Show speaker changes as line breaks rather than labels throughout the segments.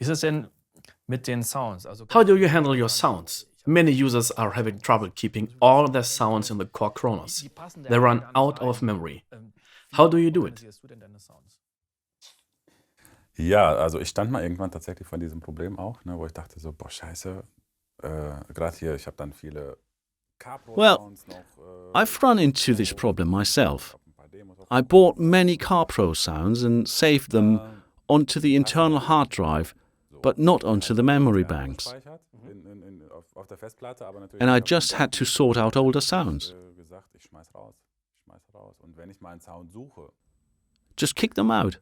Ist es denn mit den Sounds?
How do you handle your sounds? Many users are having trouble keeping all their sounds in the core Kronos. They run out of memory. How do you do it?
Organisierst du denn deine Sounds?
Ja, also ich stand mal irgendwann tatsächlich vor diesem Problem auch, ne, wo ich dachte so, boah, scheiße, gerade hier, ich habe dann viele
Well,
Capro-Sounds noch.
I've run into this problem myself. I bought many CarPro sounds and saved them onto the internal hard drive, but not onto the memory banks.
Auf der Festplatte, aber natürlich
And I
habe ich
just
dann
had to sort out older sounds.
gesagt, ich schmeiß raus. Und wenn ich mal einen Sound suche,
Just kick them out.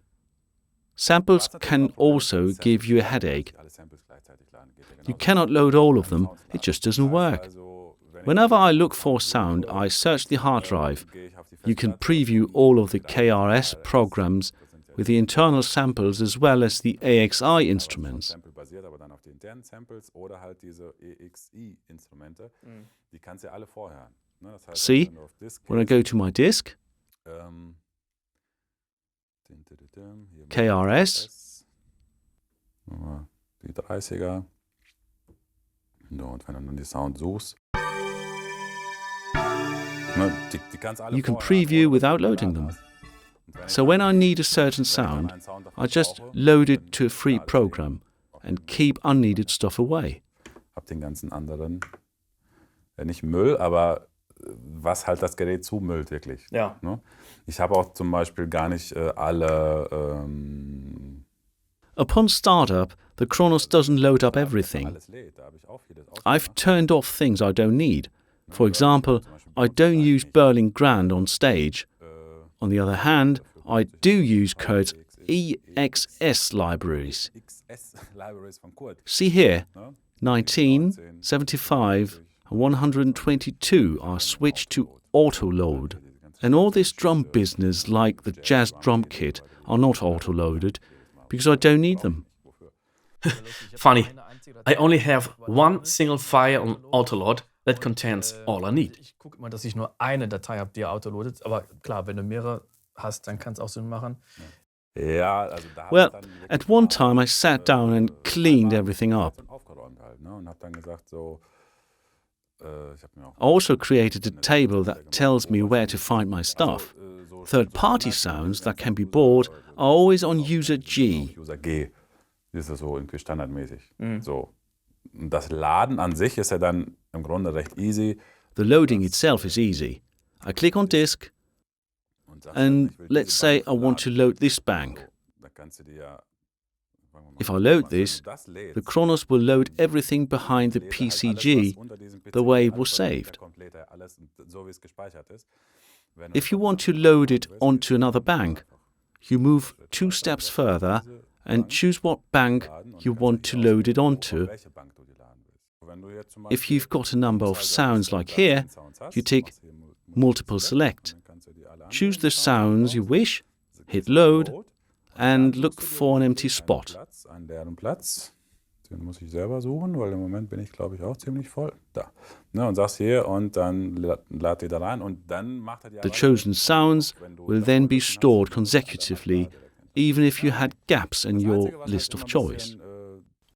Samples can also give you a headache.
alle Samples gleichzeitig laden, geht ja
You
genauso.
cannot load all of them, it just doesn't work.
Also, wenn ich
Whenever I look for sound, I search the hard drive.
gehe ich auf die
You can
Festplatte
preview
und
all of the
lade die
KRS programs with the internal samples as well as the AXI instruments.
Sample basiert, aber dann auf die internen Samples oder halt diese EXI-Instrumente, die kannst du ja alle vorhören. Ne? Das heißt,
See,
wenn du auf Disk
when I
gehst,
go to my disk,
ähm, hier
KRS,
nochmal die 30er. So, und wenn du dann die Sound suchst, ne, die kannst du alle
you can
vorhören,
preview
ohne dass
without
du
loading
geladen
them.
hast. Und wenn ich
So when I need a certain sound, I just load it to a free program and keep unneeded stuff away.
hab den ganzen anderen, nicht Müll, aber was halt das Gerät zumüllt wirklich.
Ja.
Ne? Ich habe auch zum Beispiel gar nicht alle
Upon startup, the Kronos doesn't load up everything.
alles lädt. Da habe ich auch vieles
I've turned off things I don't need. For example, I don't use Berlin Grand on stage. On the other hand, I do use Kurt's EXS libraries.
XS Libraries von Kurt.
See here,
Ne?
19, 75, and 122 are switched to auto-load. And all this drum business like the jazz drum kit are not auto-loaded because I don't need them.
Funny. I only have one single file on Autoload that contains all I need.
Ich gucke immer, dass ich nur eine Datei habe, die autoloadet. Aber klar, wenn du mehrere hast, dann kann es auch Sinn machen.
Ja, also da hab
Well,
ich dann wirklich
at one
mal,
time I sat down and cleaned everything up.
dann aufgeräumt halt, ne? Und habe dann gesagt so, ich habe mir auch
I also created a table that tells me where to find my stuff. Third-party sounds that can be bought are always on user G.
User G. Das ist so irgendwie standardmäßig. So. Und das Laden an sich ist ja dann im Grunde recht easy.
The loading itself is easy. I click on disk,
Und sagst
and
dann, ich will
let's
diese
say I
Bank
want to
laden.
load this bank.
So, da kannst du dir ja, sagen wir mal,
If I load
wenn
this,
du das lädst,
the Kronos will load everything behind the
lädt er halt
PCG
alles, was unter diesem PC
the way it
alles,
was
was dahinter
saved.
kommt, lädt er alles so wie es gespeichert ist. Wenn du
If you
das
want to
dann
load it
willst,
onto another bank, you move 2 steps further and choose what bank
laden und
you
kannst
want
dir
to
aussuchen,
load it
auf
onto.
welche Bank du die laden willst. Wenn du jetzt zum
If
Beispiel
you've got a number of
Zahl
sounds
sagst,
like
dass du
here,
10 Sounds hast,
you tick
machst hier
multiple select.
und dann kannst du die alle
Choose the
anderen
sounds you
raus,
wish,
gehst
hit
auf
load,
Load,
and
dann
look
suchst du dir
for an empty
einen
spot.
Platz, einen leeren Platz. Den muss ich selber suchen, weil im Moment bin ich, glaube ich, auch ziemlich voll. Da. Ne, und sagst hier und dann lad die da rein und dann macht er die
The chosen sounds will then be stored consecutively, even if you had gaps in your list of choice.